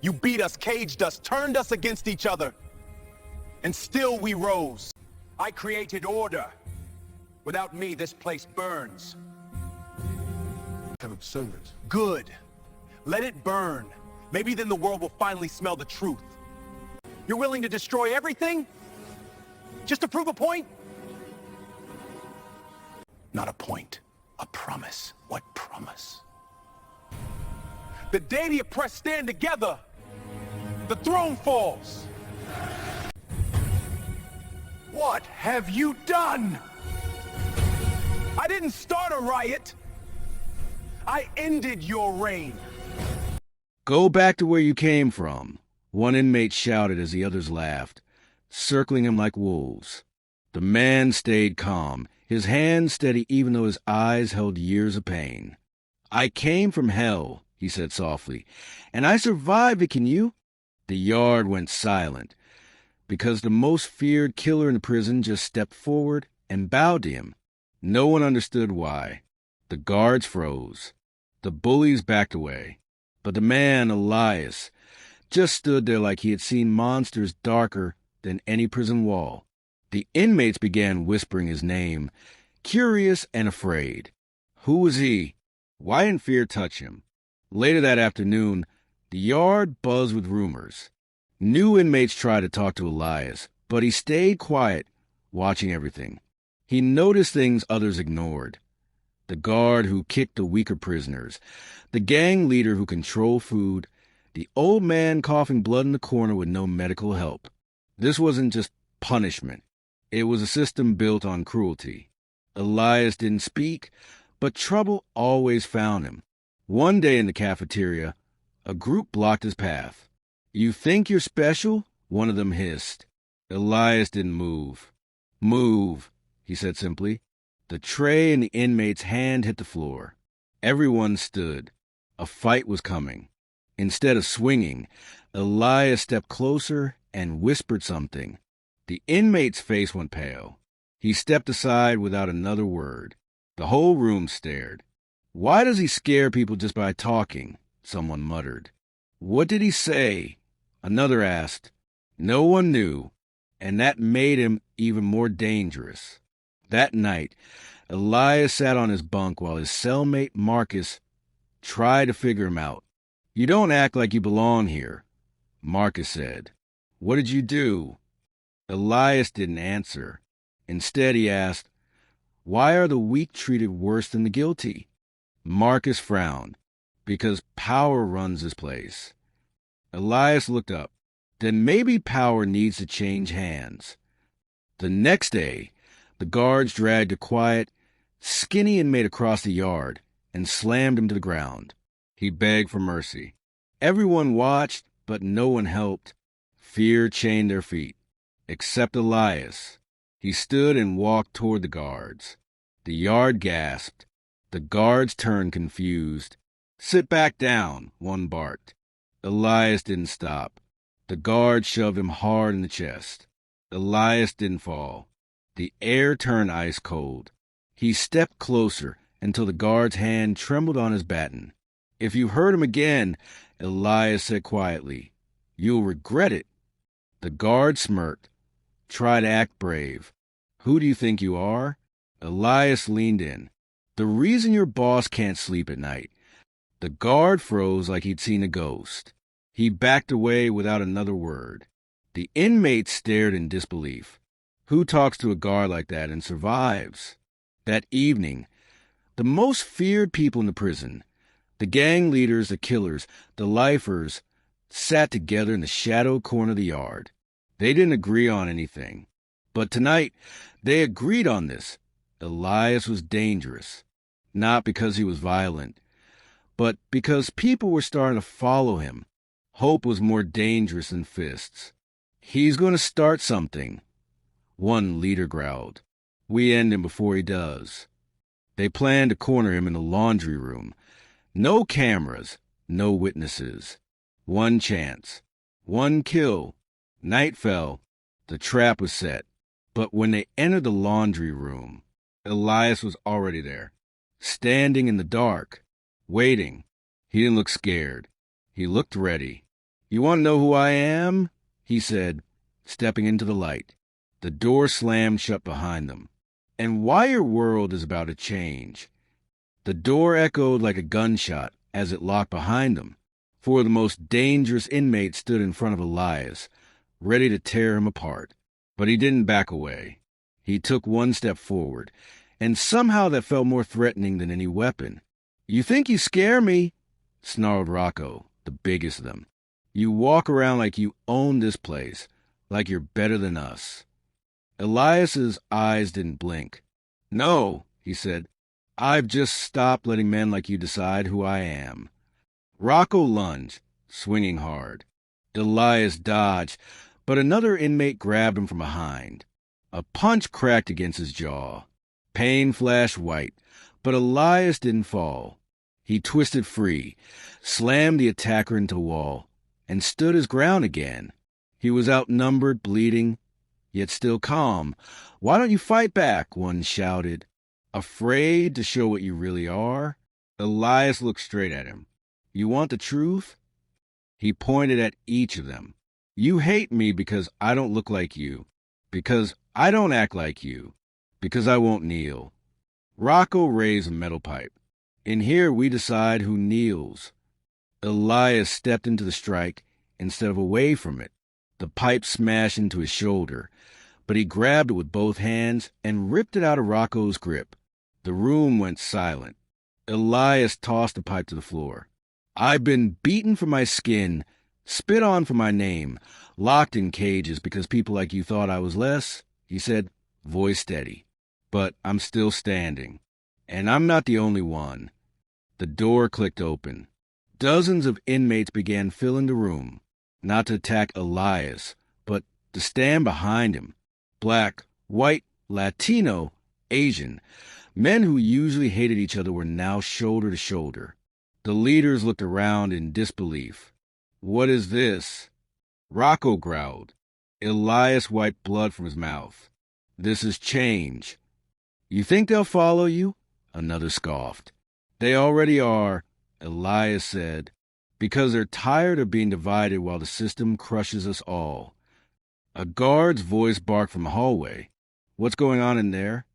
You beat us, caged us, turned us against each other. And still we rose. I created order. Without me, this place burns. Have absurd. Good. Let it burn. Maybe then the world will finally smell the truth. You're willing to destroy everything? Just to prove a point? Not a point. A promise. What promise? The day the oppressed stand together, the throne falls. What have you done? I didn't start a riot. I ended your reign. Go back to where you came from, one inmate shouted as the others laughed, circling him like wolves. The man stayed calm, his hands steady even though his eyes held years of pain. I came from hell, he said softly, and I survived it, can you? The yard went silent, because the most feared killer in the prison just stepped forward and bowed to him. No one understood why. The guards froze. The bullies backed away. But the man, Elias, just stood there like he had seen monsters darker than any prison wall. The inmates began whispering his name, curious and afraid. Who was he? Why didn't fear touch him? Later that afternoon, the yard buzzed with rumors. New inmates tried to talk to Elias, but he stayed quiet, watching everything. He noticed things others ignored. The guard who kicked the weaker prisoners, the gang leader who controlled food, the old man coughing blood in the corner with no medical help. This wasn't just punishment. It was a system built on cruelty. Elias didn't speak, but trouble always found him. One day in the cafeteria, a group blocked his path. "You think you're special?" one of them hissed. Elias didn't move. "Move," he said simply. The tray in the inmate's hand hit the floor. Everyone stood. A fight was coming. Instead of swinging, Elias stepped closer and whispered something. The inmate's face went pale. He stepped aside without another word. The whole room stared. "Why does he scare people just by talking?" someone muttered. "What did he say?" another asked. No one knew, and that made him even more dangerous. That night, Elias sat on his bunk while his cellmate Marcus tried to figure him out. "You don't act like you belong here," Marcus said. "What did you do?" Elias didn't answer. Instead, he asked, "Why are the weak treated worse than the guilty?" Marcus frowned. "Because power runs this place." Elias looked up. "Then maybe power needs to change hands." The next day, the guards dragged a quiet, skinny inmate across the yard and slammed him to the ground. He begged for mercy. Everyone watched, but no one helped. Fear chained their feet, except Elias. He stood and walked toward the guards. The yard gasped. The guards turned confused. "Sit back down," one barked. Elias didn't stop. The guard shoved him hard in the chest. Elias didn't fall. The air turned ice cold. He stepped closer until the guard's hand trembled on his baton. "If you hurt him again," Elias said quietly, "you'll regret it." The guard smirked. "Try to act brave." "Who do you think you are?" Elias leaned in. "The reason your boss can't sleep at night." The guard froze like he'd seen a ghost. He backed away without another word. The inmates stared in disbelief. Who talks to a guard like that and survives? That evening, the most feared people in the prison, the gang leaders, the killers, the lifers, sat together in the shadowed corner of the yard. They didn't agree on anything. But tonight, they agreed on this. Elias was dangerous. Not because he was violent, but because people were starting to follow him. Hope was more dangerous than fists. "He's going to start something," one leader growled. "We end him before he does." They planned to corner him in the laundry room. No cameras, no witnesses. One chance. One kill. Night fell. The trap was set. But when they entered the laundry room, Elias was already there, standing in the dark, waiting. He didn't look scared. He looked ready. You want to know who I am? He said, stepping into the light. The door slammed shut behind them. And why your world is about to change. The door echoed like a gunshot as it locked behind them. Four of the most dangerous inmates stood in front of Elias, ready to tear him apart. But he didn't back away. He took one step forward, and somehow that felt more threatening than any weapon. You think you scare me? Snarled Rocco, the biggest of them. You walk around like you own this place, like you're better than us. Elias's eyes didn't blink. No, he said. I've just stopped letting men like you decide who I am. Rocco lunged, swinging hard. Elias dodged, but another inmate grabbed him from behind. A punch cracked against his jaw. Pain flashed white, but Elias didn't fall. He twisted free, slammed the attacker into the wall, and stood his ground again. He was outnumbered, bleeding, yet still calm. Why don't you fight back? One shouted. Afraid to show what you really are? Elias looked straight at him. You want the truth? He pointed at each of them. You hate me because I don't look like you, because I don't act like you, because I won't kneel. Rocco raised a metal pipe. In here we decide who kneels. Elias stepped into the strike instead of away from it. The pipe smashed into his shoulder, but he grabbed it with both hands and ripped it out of Rocco's grip. The room went silent. Elias tossed the pipe to the floor. I've been beaten for my skin, spit on for my name, locked in cages because people like you thought I was less, he said, voice steady. But I'm still standing. And I'm not the only one. The door clicked open. Dozens of inmates began filling the room, not to attack Elias, but to stand behind him. Black, white, Latino, Asian. Men who usually hated each other were now shoulder to shoulder. The leaders looked around in disbelief. What is this? Rocco growled. Elias wiped blood from his mouth. This is change. You think they'll follow you? Another scoffed. They already are, Elias said, because they're tired of being divided while the system crushes us all. A guard's voice barked from the hallway. What's going on in there?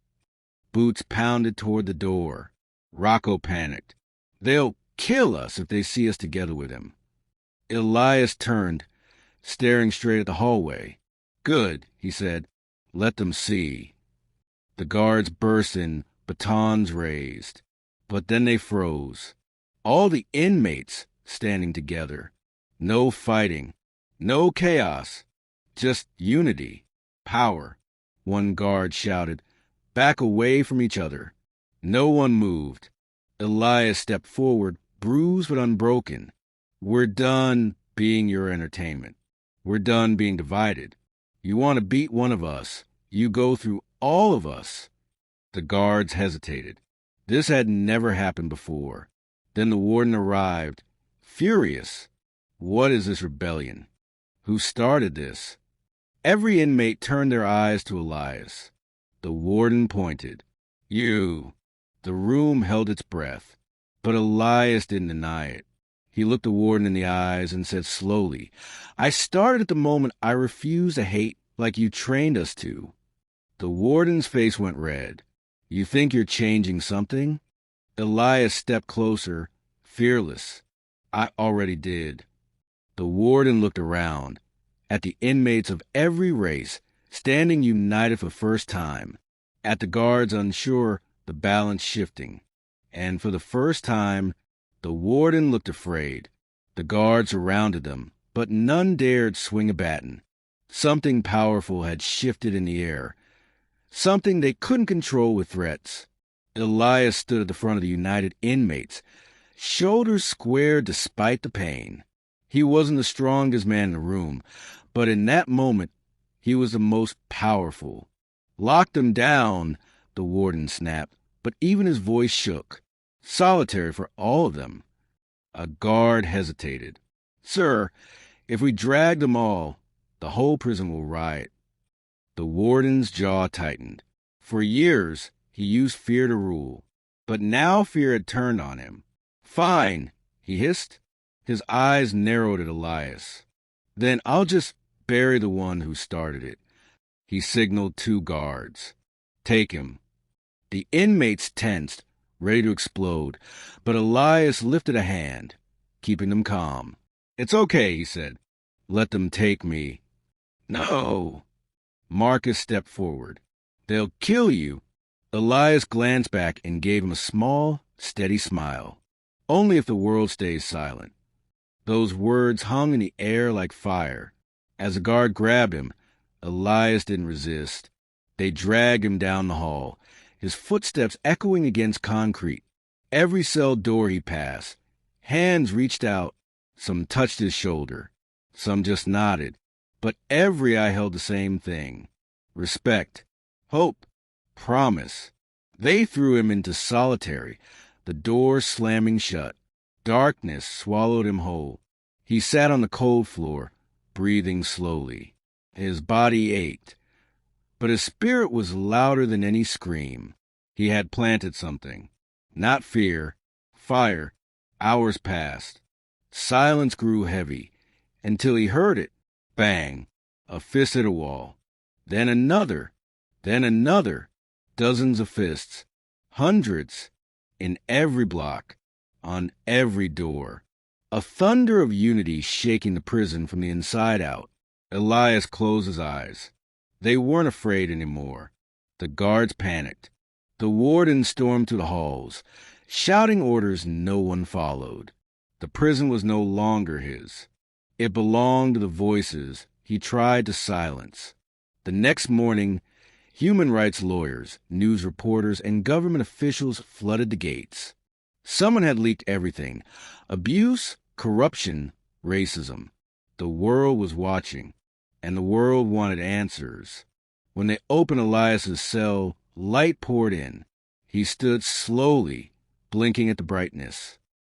Boots pounded toward the door. Rocco panicked. They'll kill us if they see us together with him. Elias turned, staring straight at the hallway. Good, he said. Let them see. The guards burst in, batons raised. But then they froze. All the inmates standing together. No fighting. No chaos. Just unity. Power. One guard shouted. Back away from each other. No one moved. Elias stepped forward, bruised but unbroken. We're done being your entertainment. We're done being divided. You want to beat one of us. You go through all of us. The guards hesitated. This had never happened before. Then the warden arrived, furious. What is this rebellion? Who started this? Every inmate turned their eyes to Elias. The warden pointed. You. The room held its breath, but Elias didn't deny it. He looked the warden in the eyes and said slowly, I started at the moment I refused to hate like you trained us to. The warden's face went red. You think you're changing something? Elias stepped closer, fearless. I already did. The warden looked around, at the inmates of every race, standing united for the first time, at the guards unsure, the balance shifting. And for the first time, the warden looked afraid. The guards surrounded them, but none dared swing a baton. Something powerful had shifted in the air, something they couldn't control with threats. Elias stood at the front of the united inmates, shoulders squared despite the pain. He wasn't the strongest man in the room, but in that moment, he was the most powerful. Lock them down, the warden snapped, but even his voice shook. Solitary for all of them. A guard hesitated. Sir, if we drag them all, the whole prison will riot. The warden's jaw tightened. For years, he used fear to rule, but now fear had turned on him. Fine, he hissed. His eyes narrowed at Elias. Then I'll just bury the one who started it. He signaled 2 guards. Take him. The inmates tensed, ready to explode, but Elias lifted a hand, keeping them calm. It's okay, he said. Let them take me. No. Marcus stepped forward. They'll kill you. Elias glanced back and gave him a small, steady smile. Only if the world stays silent. Those words hung in the air like fire. As a guard grabbed him, Elias didn't resist. They dragged him down the hall, his footsteps echoing against concrete. Every cell door he passed, hands reached out. Some touched his shoulder. Some just nodded. But every eye held the same thing. Respect. Hope. Promise. They threw him into solitary, the door slamming shut. Darkness swallowed him whole. He sat on the cold floor, breathing slowly. His body ached, but his spirit was louder than any scream. He had planted something. Not fear, fire. Hours passed. Silence grew heavy, until he heard it. Bang! A fist hit a wall. Then another. Then another. Dozens of fists. Hundreds. In every block. On every door. A thunder of unity shaking the prison from the inside out. Elias closed his eyes. They weren't afraid anymore. The guards panicked. The warden stormed to the halls, shouting orders no one followed. The prison was no longer his. It belonged to the voices he tried to silence. The next morning, human rights lawyers, news reporters, and government officials flooded the gates. Someone had leaked everything. Abuse, corruption, racism. The world was watching, and the world wanted answers. When they opened Elias's cell, light poured in. He stood slowly, blinking at the brightness.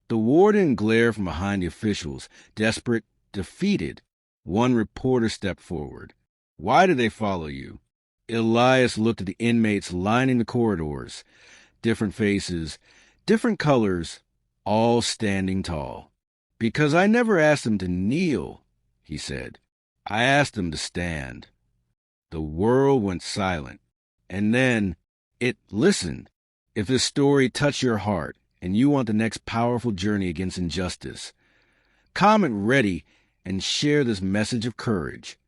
The warden glared from behind the officials, desperate, defeated. One reporter stepped forward. Why did they follow you? Elias looked at the inmates lining the corridors. Different faces, different colors, all standing tall. Because I never asked them to kneel, he said. I asked them to stand. The world went silent. And then it listened. If this story touched your heart and you want the next powerful journey against injustice, comment ready and share this message of courage.